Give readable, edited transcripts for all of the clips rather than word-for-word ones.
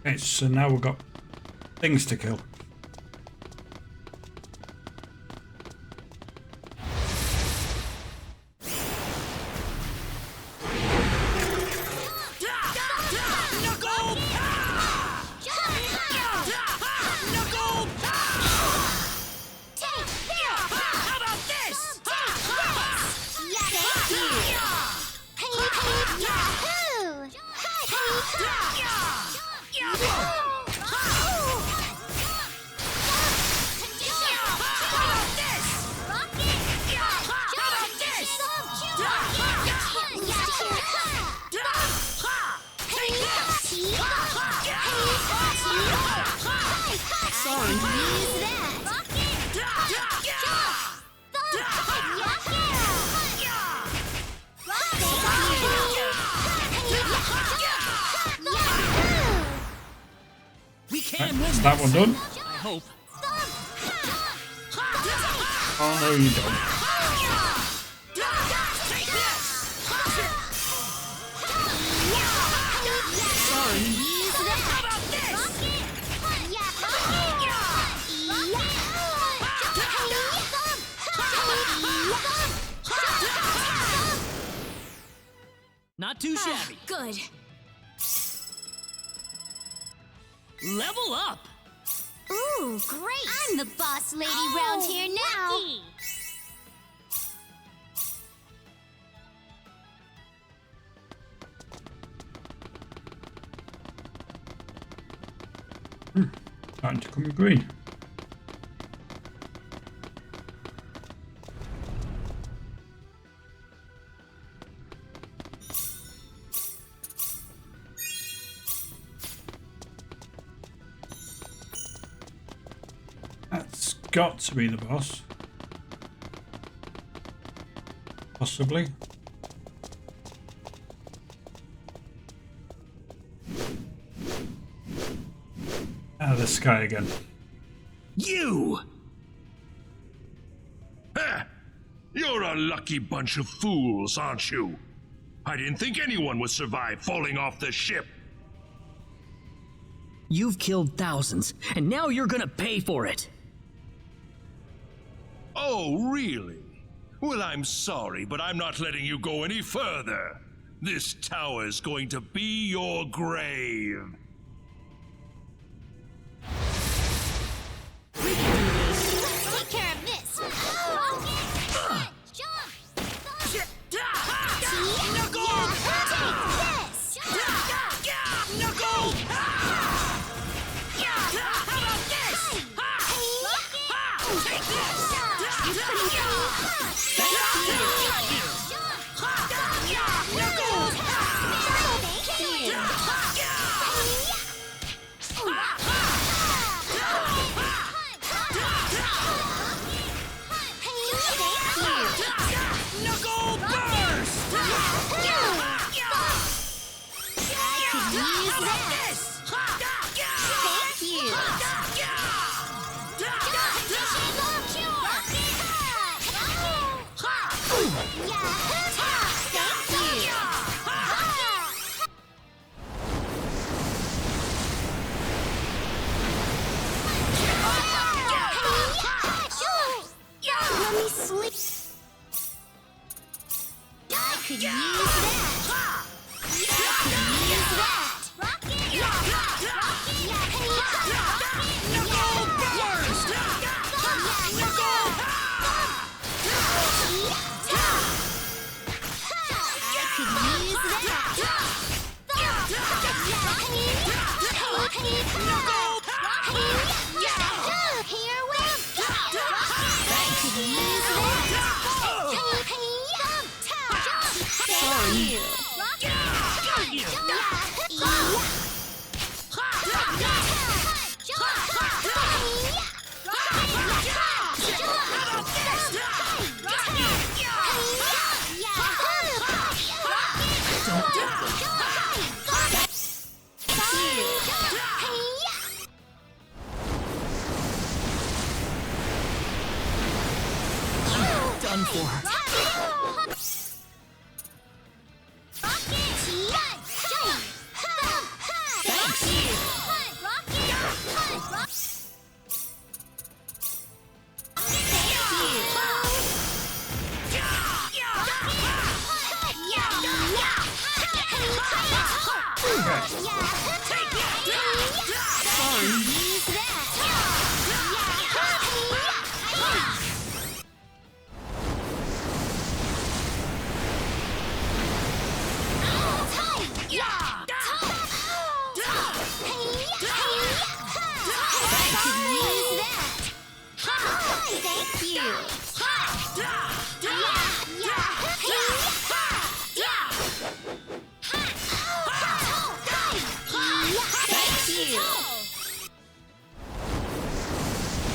Okay, so now we've got things to kill. Is that one done? I hope. Oh no, you don't. Not too shabby. Good. Level up. Ooh, great! I'm the boss lady round here now. Starting to come green. That's got to be the boss. Possibly. Ah, the sky again. You! Ha! You're a lucky bunch of fools, aren't you? I didn't think anyone would survive falling off the ship. You've killed thousands, and now you're gonna pay for it. Oh, really? Well, I'm sorry, but I'm not letting you go any further. This tower's going to be your grave. Take care of this. Done for. Thanks.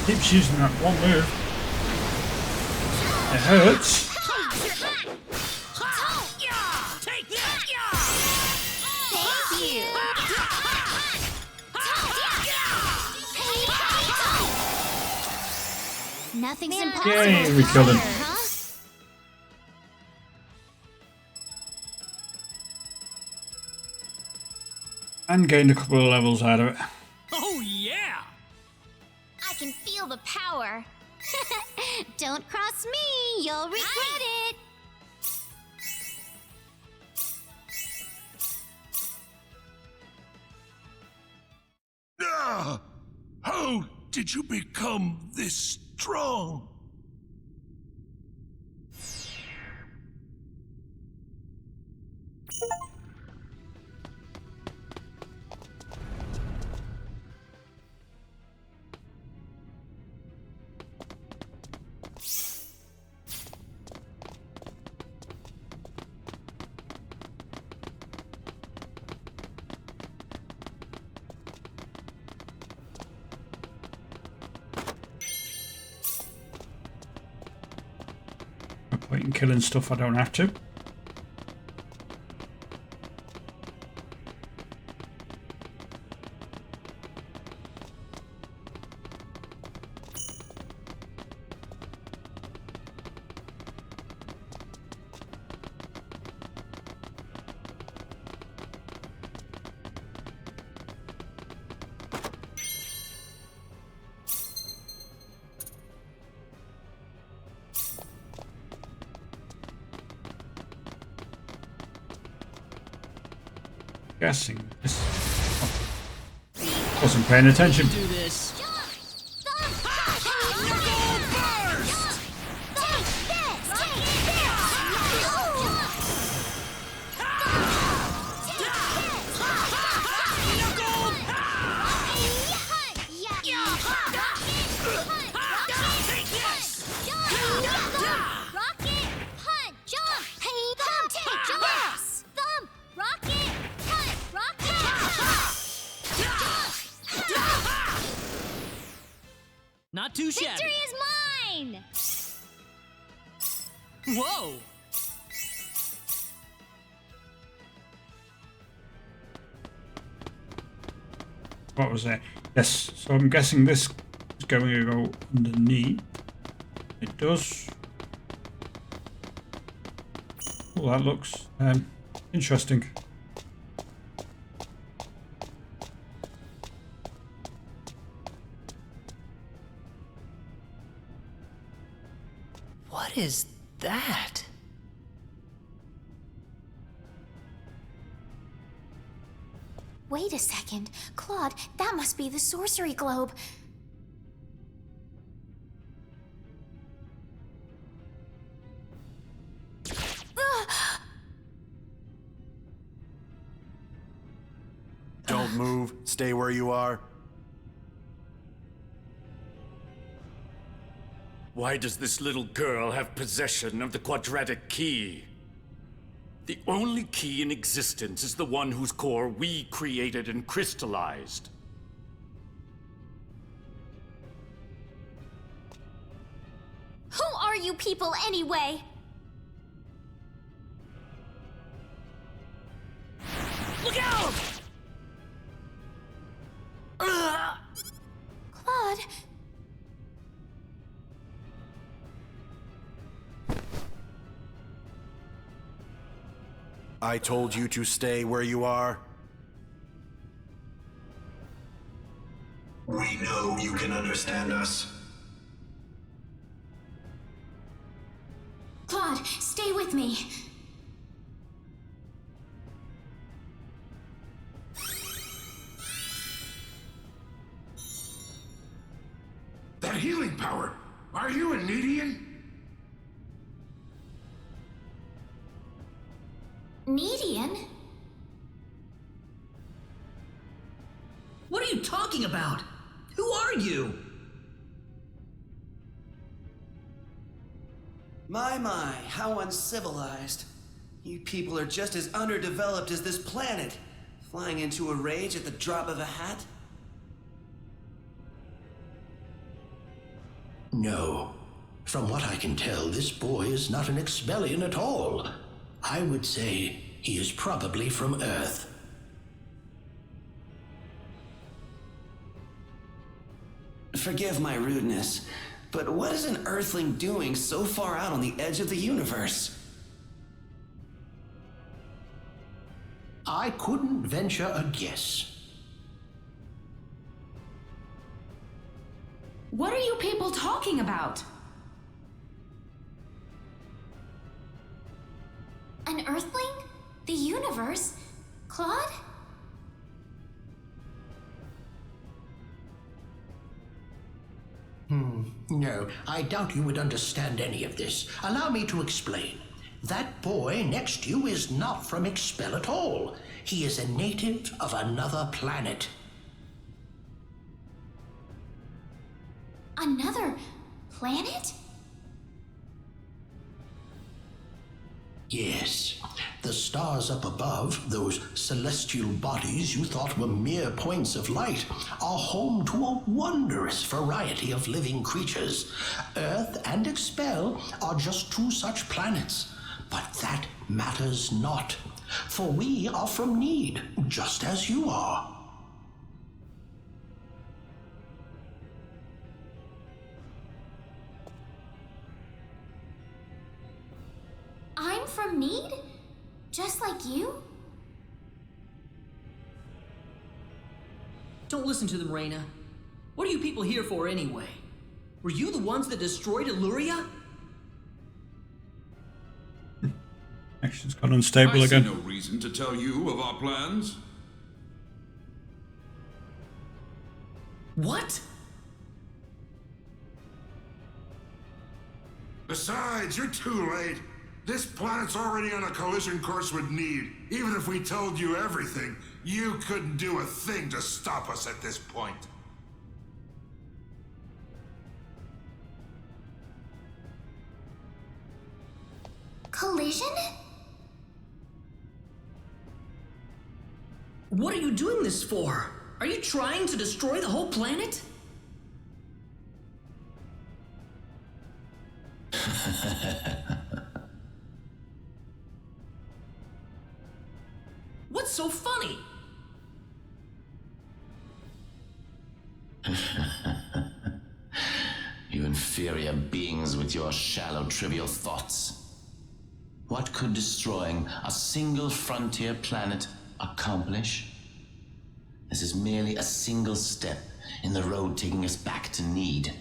Keeps using that one move. It hurts. Nothing's impossible. Yay, we killed him. Huh? And gained a couple of levels out of it. Oh, yeah! I can feel the power. Don't cross me, you'll regret it. Ah! How did you become this strong? No point in killing stuff I don't have to. Guessing this. Oh, wasn't paying attention. Do this. Not too shabby. Victory is mine! Whoa! What was that? Yes, so I'm guessing this is going to go underneath. It does. Oh, that looks interesting. What is that? Wait a second. Claude, that must be the sorcery globe. Don't move. Stay where you are. Why does this little girl have possession of the quadratic key? The only key in existence is the one whose core we created and crystallized. Who are you people anyway? Look out! Claude. I told you to stay where you are. We know you can understand us. Claude, stay with me. Median? What are you talking about? Who are you? My, how uncivilized. You people are just as underdeveloped as this planet. Flying into a rage at the drop of a hat? No. From what I can tell, this boy is not an Expellion at all. I would say he is probably from Earth. Forgive my rudeness, but what is an Earthling doing so far out on the edge of the universe? I couldn't venture a guess. What are you people talking about? An Earthling? The universe? Claude? No, I doubt you would understand any of this. Allow me to explain. That boy next to you is not from Expel at all. He is a native of another planet. Another planet? Yes. The stars up above, those celestial bodies you thought were mere points of light, are home to a wondrous variety of living creatures. Earth and Expel are just two such planets. But that matters not, for we are from Need, just as you are. I'm from Need? Just like you? Don't listen to them, Reyna. What are you people here for anyway? Were you the ones that destroyed Illyria? Action's gone unstable again. I see no reason to tell you of our plans. What? Besides, you're too late. This planet's already on a collision course with Need. Even if we told you everything, you couldn't do a thing to stop us at this point. Collision? What are you doing this for? Are you trying to destroy the whole planet? What's so funny? You inferior beings with your shallow, trivial thoughts. What could destroying a single frontier planet accomplish? This is merely a single step in the road taking us back to Need.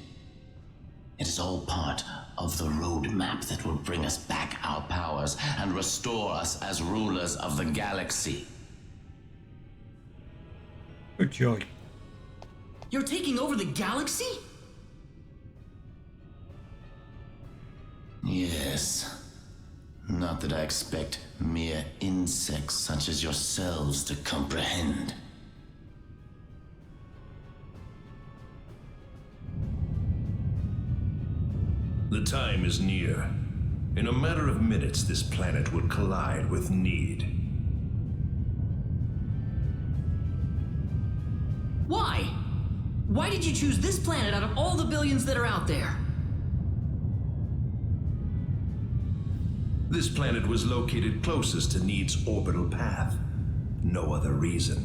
It is all part of the roadmap that will bring us back our powers and restore us as rulers of the galaxy. Good joy. You're taking over the galaxy? Yes. Not that I expect mere insects such as yourselves to comprehend. The time is near. In a matter of minutes, this planet will collide with Need. Why? Why did you choose this planet out of all the billions that are out there? This planet was located closest to Need's orbital path. No other reason.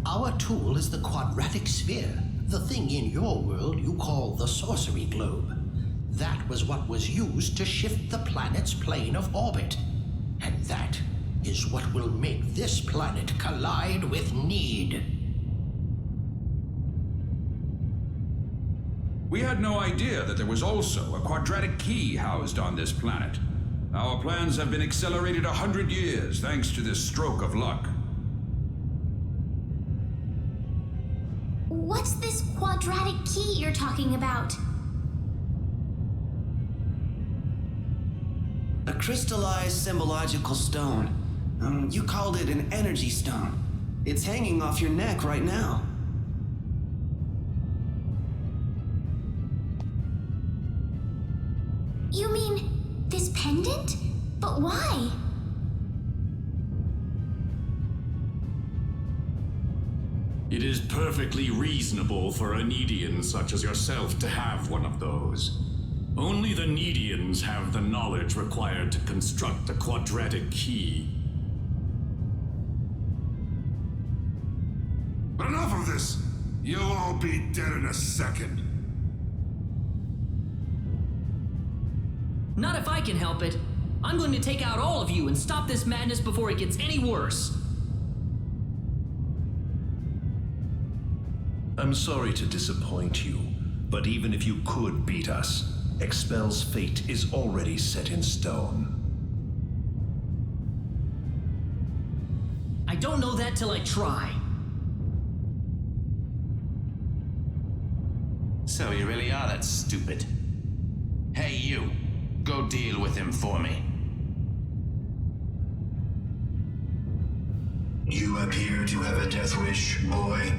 Our tool is the quadratic sphere, the thing in your world you call the sorcery globe. That was what was used to shift the planet's plane of orbit. And that is what will make this planet collide with Need. We had no idea that there was also a quadratic key housed on this planet. Our plans have been accelerated 100 years thanks to this stroke of luck. What's this quadratic key you're talking about? A crystallized symbological stone. You called it an energy stone. It's hanging off your neck right now. You mean this pendant? But why? It is perfectly reasonable for a Nedian such as yourself to have one of those. Only the Nedians have the knowledge required to construct a quadratic key. Enough of this! You'll all be dead in a second. Not if I can help it. I'm going to take out all of you and stop this madness before it gets any worse. I'm sorry to disappoint you, but even if you could beat us, Expel's fate is already set in stone. I don't know that till I try. So you really are that stupid. Hey, you. Go deal with him for me. You appear to have a death wish, boy.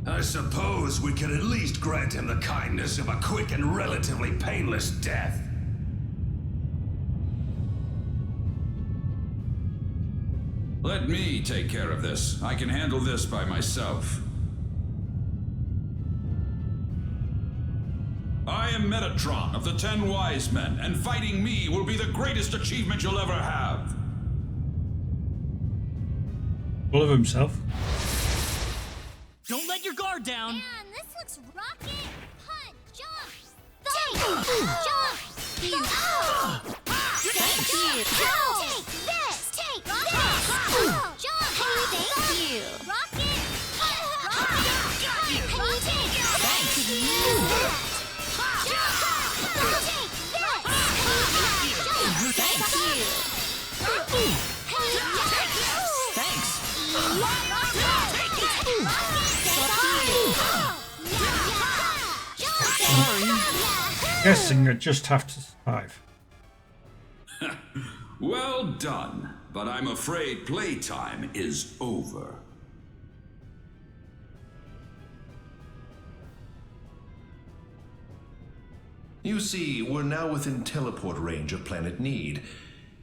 I suppose we could at least grant him the kindness of a quick and relatively painless death. Let me take care of this. I can handle this by myself. I am Metatron of the 10 Wise Men, and fighting me will be the greatest achievement you'll ever have. Full of himself. Don't let your guard down. Man, this looks rocket. Punch, jump, jump, jump. Thank you. Take this. Take this. Jump. Thank you. Rocket. Rocket. Take this. Thank you. Guessing I just have to survive. Well done, but I'm afraid playtime is over. You see, we're now within teleport range of Planet Need,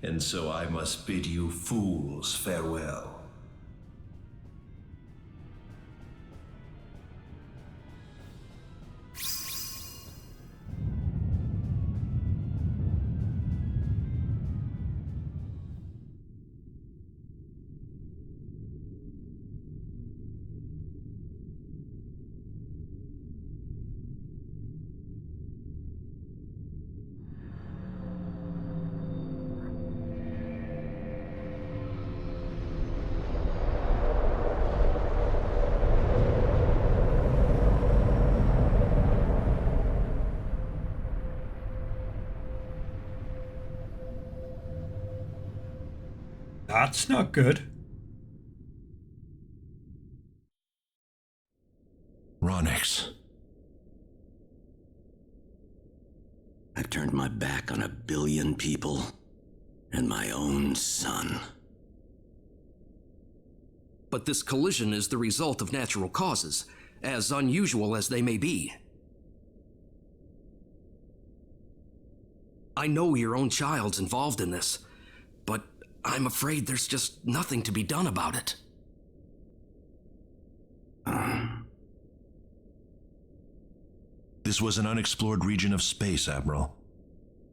and so I must bid you fools farewell. That's not good. Ronix. I've turned my back on 1 billion people and my own son. But this collision is the result of natural causes, as unusual as they may be. I know your own child's involved in this, but I'm afraid there's just nothing to be done about it. This was an unexplored region of space, Admiral.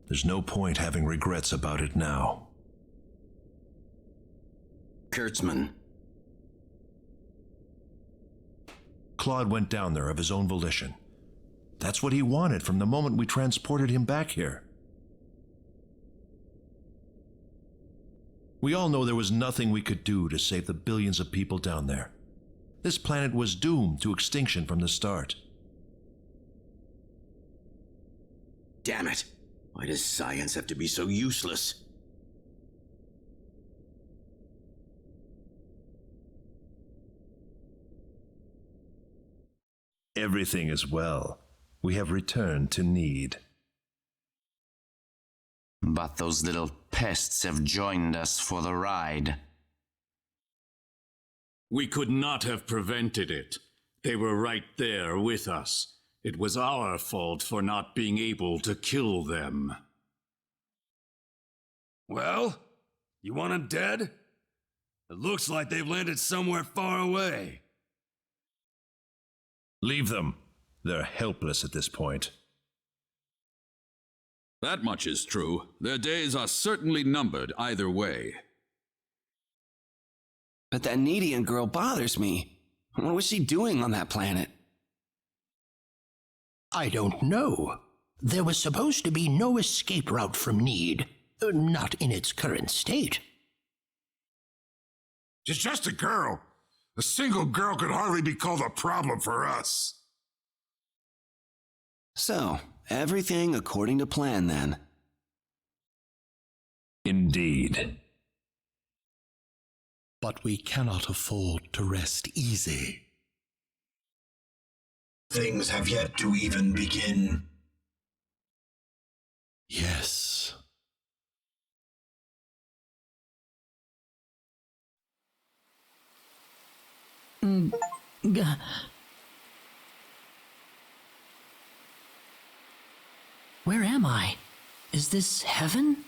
There's no point having regrets about it now. Kurtzman. Claude went down there of his own volition. That's what he wanted from the moment we transported him back here. We all know there was nothing we could do to save the billions of people down there. This planet was doomed to extinction from the start. Damn it! Why does science have to be so useless? Everything is well. we have returned to Need. But those little pests have joined us for the ride. We could not have prevented it. They were right there with us. It was our fault for not being able to kill them. Well, you want them dead? It looks like they've landed somewhere far away. Leave them. They're helpless at this point. That much is true. Their days are certainly numbered either way. But that Needian girl bothers me. What was she doing on that planet? I don't know. There was supposed to be no escape route from Need. Not in its current state. She's just a girl. A single girl could hardly be called a problem for us. So, everything according to plan then. Indeed. But we cannot afford to rest easy. Things have yet to even begin. Yes. Where am I? Is this heaven?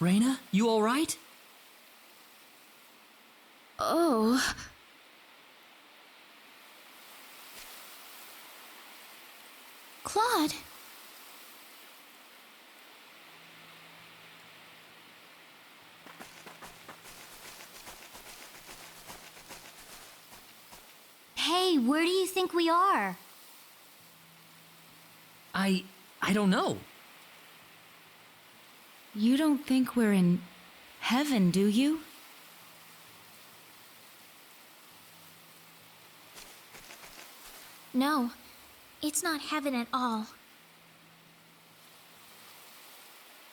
Reyna, you all right? Oh. Claude. Hey, where do you think we are? I don't know. You don't think we're in heaven, do you? No, it's not heaven at all.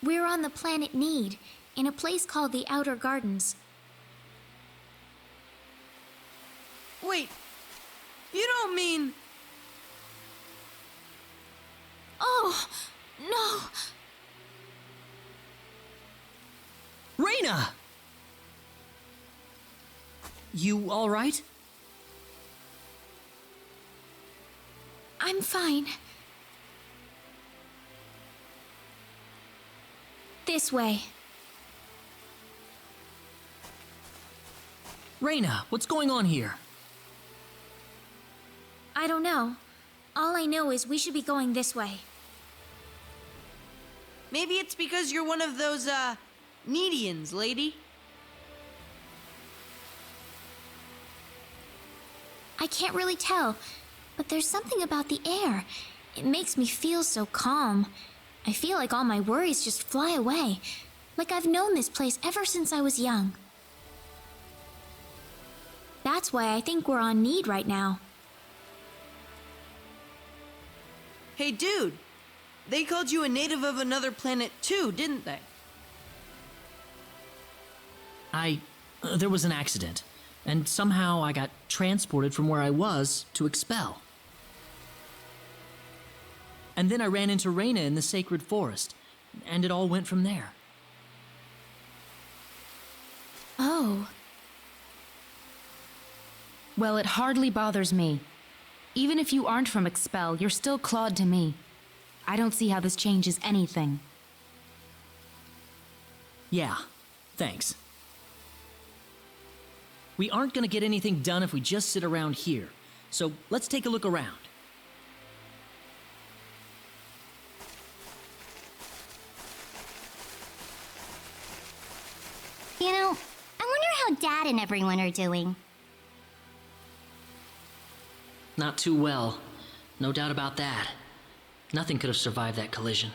We're on the planet Need, in a place called the Outer Gardens. Wait, you don't mean... Oh, no! Reyna! You all right? I'm fine. This way. Reyna, what's going on here? I don't know. All I know is we should be going this way. Maybe it's because you're one of those, Needians, lady? I can't really tell, but there's something about the air. It makes me feel so calm. I feel like all my worries just fly away, like I've known this place ever since I was young. That's why I think we're on Need right now. Hey, dude! They called you a native of another planet too, didn't they? There was an accident, and somehow I got transported from where I was to Expel. And then I ran into Reyna in the sacred forest, and it all went from there. Oh. Well, it hardly bothers me. Even if you aren't from Expel, you're still Claude to me. I don't see how this changes anything. Yeah, thanks. We aren't gonna get anything done if we just sit around here, so let's take a look around. You know, I wonder how Dad and everyone are doing. Not too well. No doubt about that. Nothing could have survived that collision.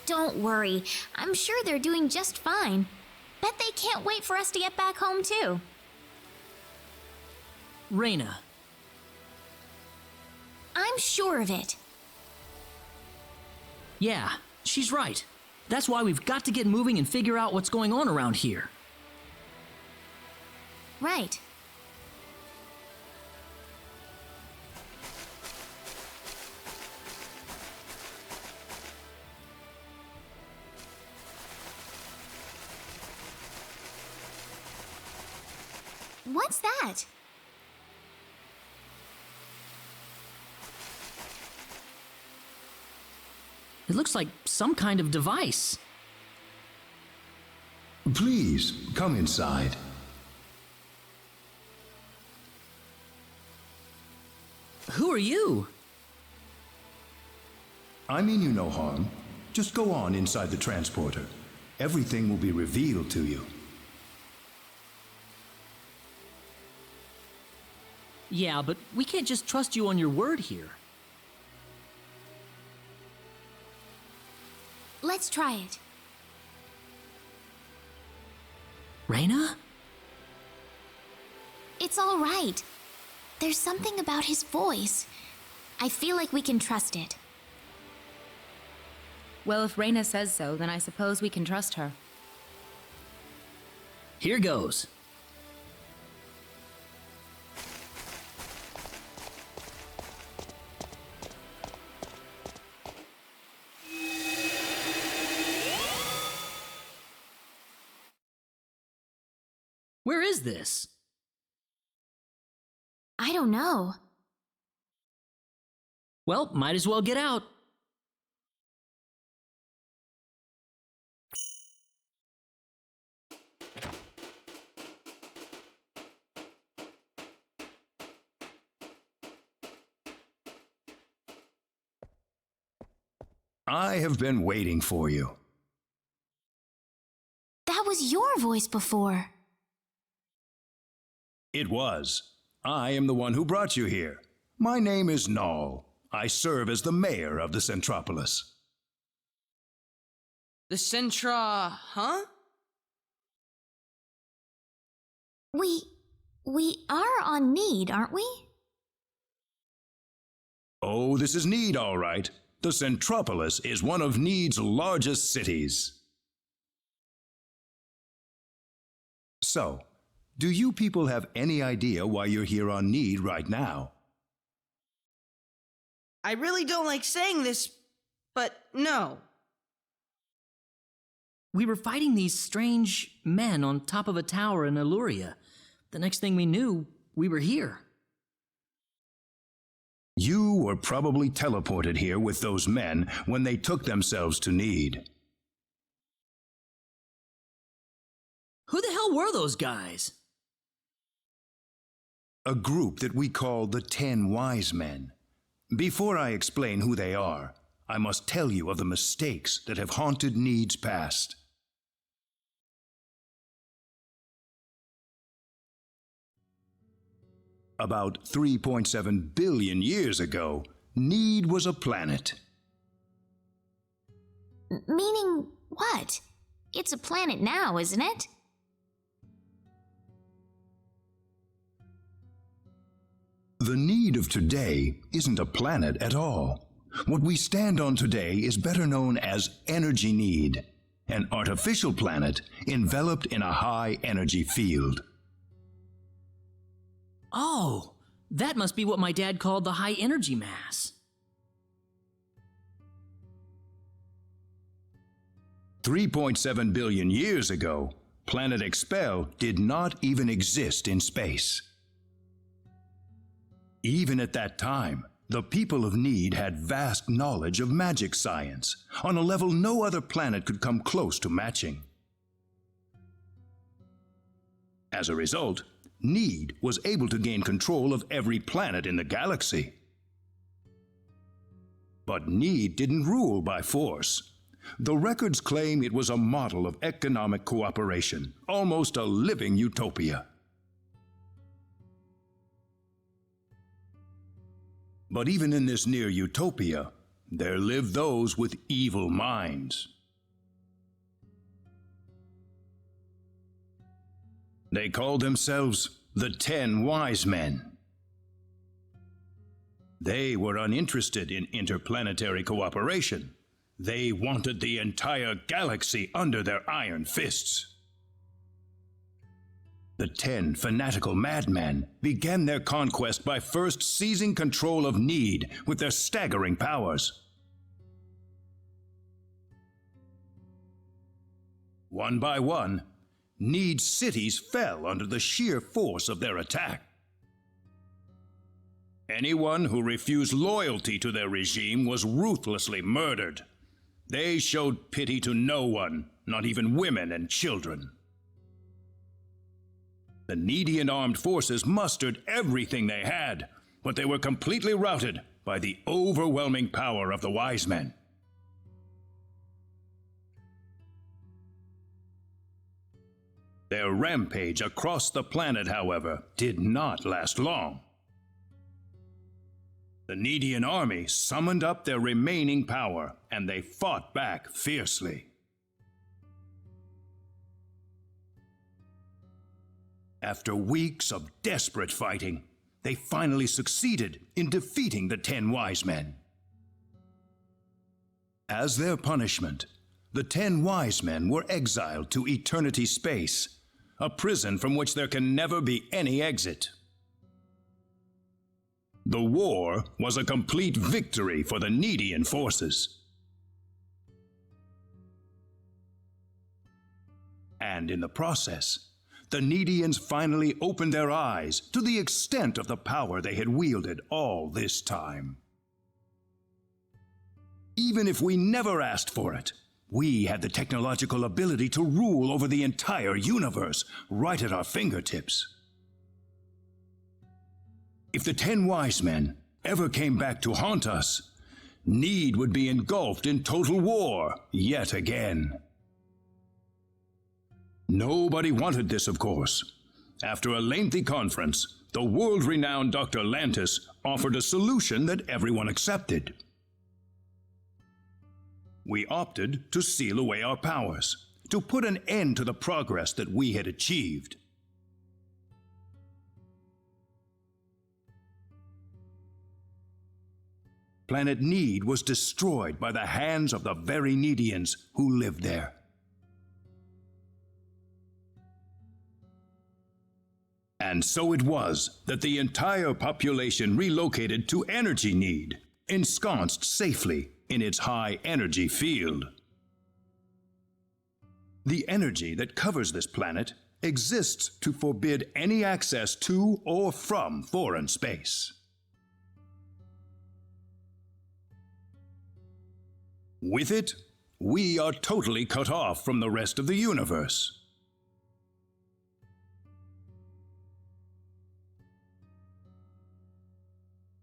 Don't worry. I'm sure they're doing just fine. Bet they can't wait for us to get back home, too. Reyna. I'm sure of it. Yeah, she's right. That's why we've got to get moving and figure out what's going on around here. Right. What's that? It looks like some kind of device. Please, come inside. Who are you? I mean you no harm. Just go on inside the transporter. Everything will be revealed to you. Yeah, but we can't just trust you on your word here. Let's try it. Reyna? It's all right. There's something about his voice. I feel like we can trust it. Well, if Reyna says so, then I suppose we can trust her. Here goes. Where is this? I don't know. Well, might as well get out. I have been waiting for you. That was your voice before. It was. I am the one who brought you here. My name is Null. I serve as the mayor of the Centropolis. The huh? We are on Need, aren't we? Oh, this is Need, all right. The Centropolis is one of Need's largest cities. So, do you people have any idea why you're here on Need right now? I really don't like saying this, but no. We were fighting these strange men on top of a tower in Illuria. The next thing we knew, we were here. You were probably teleported here with those men when they took themselves to Need. Who the hell were those guys? A group that we call the 10 Wise Men. Before I explain who they are, I must tell you of the mistakes that have haunted Need's past. About 3.7 billion years ago, Need was a planet. Meaning what? It's a planet now, isn't it? The Need of today isn't a planet at all. What we stand on today is better known as Energy Need, an artificial planet enveloped in a high-energy field. Oh, that must be what my dad called the high energy mass. 3.7 billion years ago, Planet Expel did not even exist in space. Even at that time, the people of Need had vast knowledge of magic science, on a level no other planet could come close to matching. As a result, Need was able to gain control of every planet in the galaxy. But Need didn't rule by force. The records claim it was a model of economic cooperation, almost a living utopia. But even in this near utopia, there live those with evil minds. They called themselves the 10 Wise Men. They were uninterested in interplanetary cooperation. They wanted the entire galaxy under their iron fists. The 10 fanatical madmen began their conquest by first seizing control of Need with their staggering powers. One by one, Need's cities fell under the sheer force of their attack. Anyone who refused loyalty to their regime was ruthlessly murdered. They showed pity to no one, not even women and children. The Needian armed forces mustered everything they had, but they were completely routed by the overwhelming power of the Wise Men. Their rampage across the planet, however, did not last long. The Needian army summoned up their remaining power, and they fought back fiercely. After weeks of desperate fighting, they finally succeeded in defeating the 10 Wise Men. As their punishment, the 10 Wise Men were exiled to eternity space, a prison from which there can never be any exit. The war was a complete victory for the Needian forces. And in the process, the Needians finally opened their eyes to the extent of the power they had wielded all this time. Even if we never asked for it, we had the technological ability to rule over the entire universe right at our fingertips. If the 10 Wise Men ever came back to haunt us, Need would be engulfed in total war yet again. Nobody wanted this, of course. After a lengthy conference, the world-renowned Dr. Lantis offered a solution that everyone accepted. We opted to seal away our powers, to put an end to the progress that we had achieved. Planet Need was destroyed by the hands of the very Needians who lived there. And so it was that the entire population relocated to Energy Need, ensconced safely in its high energy field. The energy that covers this planet exists to forbid any access to or from foreign space. With it, we are totally cut off from the rest of the universe.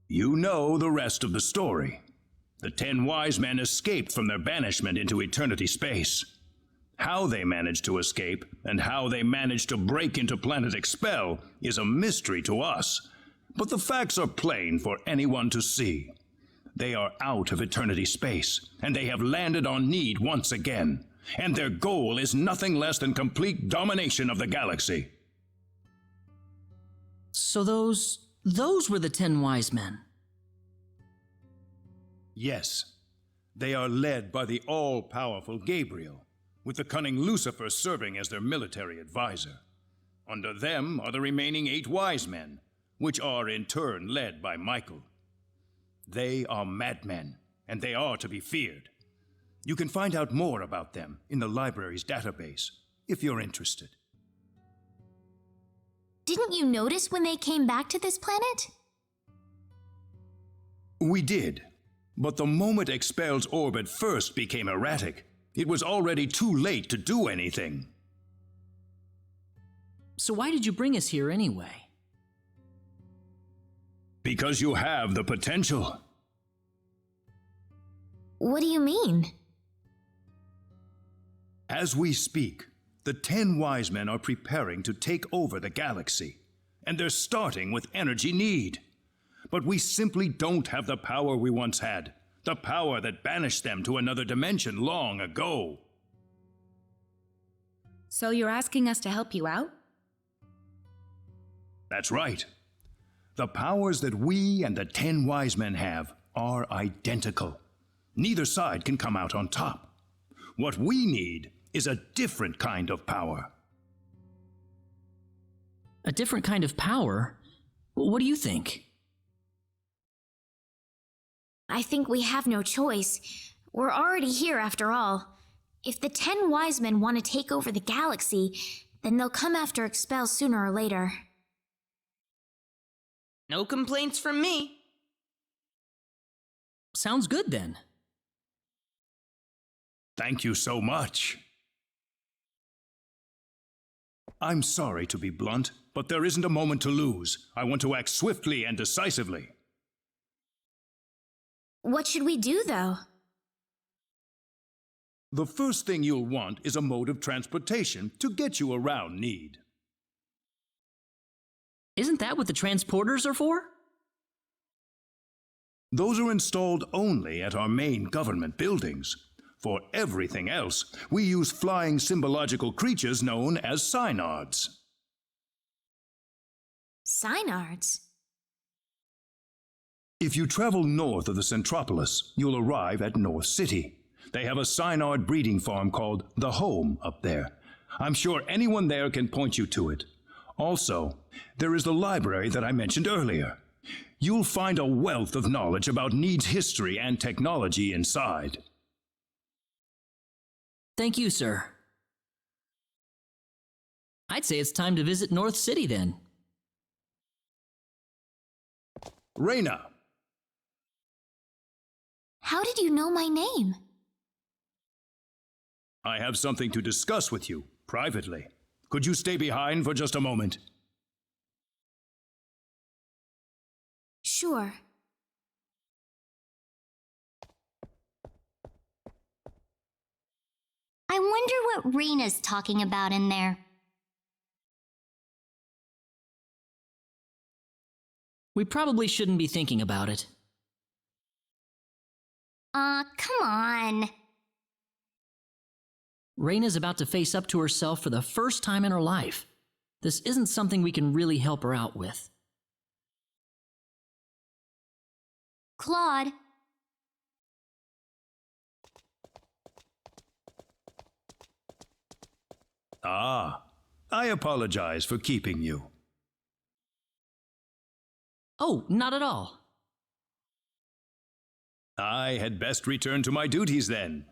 You know the rest of the story. The 10 Wise Men escaped from their banishment into eternity space. How they managed to escape, and how they managed to break into Planet Expel, is a mystery to us, but the facts are plain for anyone to see. They are out of eternity space, and they have landed on Need once again, and their goal is nothing less than complete domination of the galaxy. So those were the 10 Wise Men. Yes, they are led by the all-powerful Gabriel, with the cunning Lucifer serving as their military advisor. Under them are the remaining 8 Wise Men, which are in turn led by Michael. They are madmen, and they are to be feared. You can find out more about them in the library's database, if you're interested. Didn't you notice when they came back to this planet? We did, but the moment Expel's orbit first became erratic, it was already too late to do anything. So why did you bring us here anyway? Because you have the potential. What do you mean? As we speak, the 10 Wise Men are preparing to take over the galaxy, and they're starting with Energy Need. But we simply don't have the power we once had, the power that banished them to another dimension long ago. So you're asking us to help you out? That's right. The powers that we and the 10 Wise Men have are identical. Neither side can come out on top. What we need is a different kind of power. A different kind of power? What do you think? I think we have no choice. We're already here after all. If the 10 wise men want to take over the galaxy, then they'll come after Expel sooner or later. No complaints from me. Sounds good then. Thank you so much. I'm sorry to be blunt, but there isn't a moment to lose. I want to act swiftly and decisively. What should we do, though? The first thing you'll want is a mode of transportation to get you around Need. Isn't that what the transporters are for? Those are installed only at our main government buildings. For everything else, we use flying symbological creatures known as synards. Synards? If you travel north of the Centropolis, you'll arrive at North City. They have a synard breeding farm called The Home up there. I'm sure anyone there can point you to it. Also, there is the library that I mentioned earlier. You'll find a wealth of knowledge about Need's history and technology inside. Thank you, sir. I'd say it's time to visit North City then. Reyna! How did you know my name? I have something to discuss with you, privately. Could you stay behind for just a moment? Sure. I wonder what Reyna's talking about in there. We probably shouldn't be thinking about it. Come on. Reyna's about to face up to herself for the first time in her life. This isn't something we can really help her out with. Claude. Ah, I apologize for keeping you. Oh, not at all. I had best return to my duties then.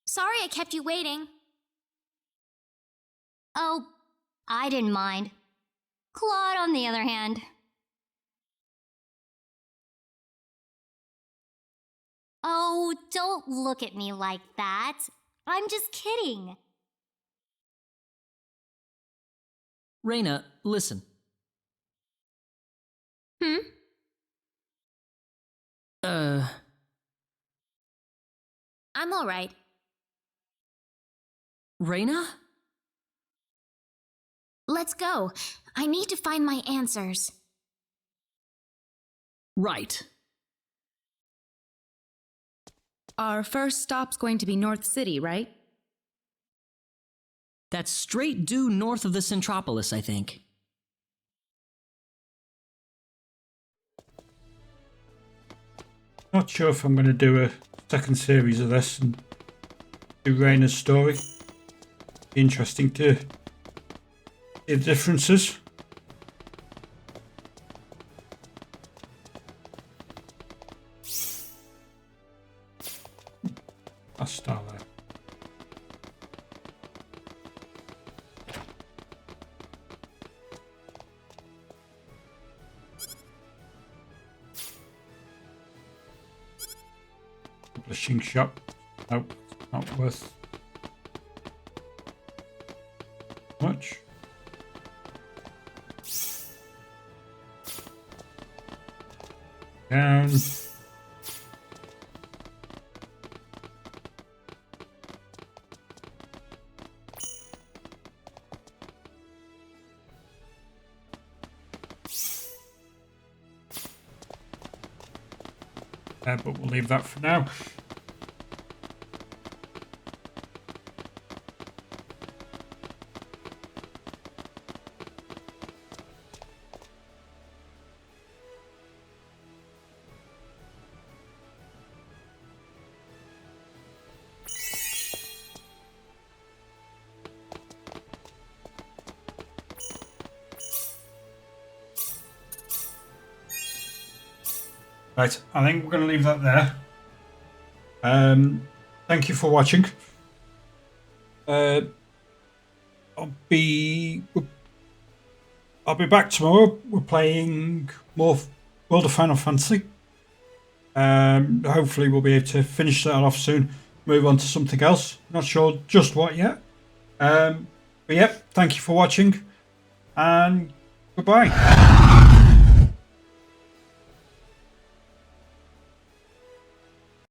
Sorry I kept you waiting. Oh, I didn't mind. Claude, on the other hand. Oh, don't look at me like that. I'm just kidding. Reyna, listen. I'm all right. Reyna? Let's go. I need to find my answers. Right. Our first stop's going to be North City, right? That's straight due north of the Centropolis, I think. Not sure if I'm going to do a second series of this and do Reyna's story. Interesting to see the differences. I'll start there. Publishing shop. Nope, not worth much. Down. But we'll leave that for now. Right, I think we're going to leave that there. Thank you for watching. I'll be back tomorrow. We're playing more World of Final Fantasy. Hopefully we'll be able to finish that off soon. Move on to something else. Not sure just what yet. But yeah, thank you for watching, and goodbye.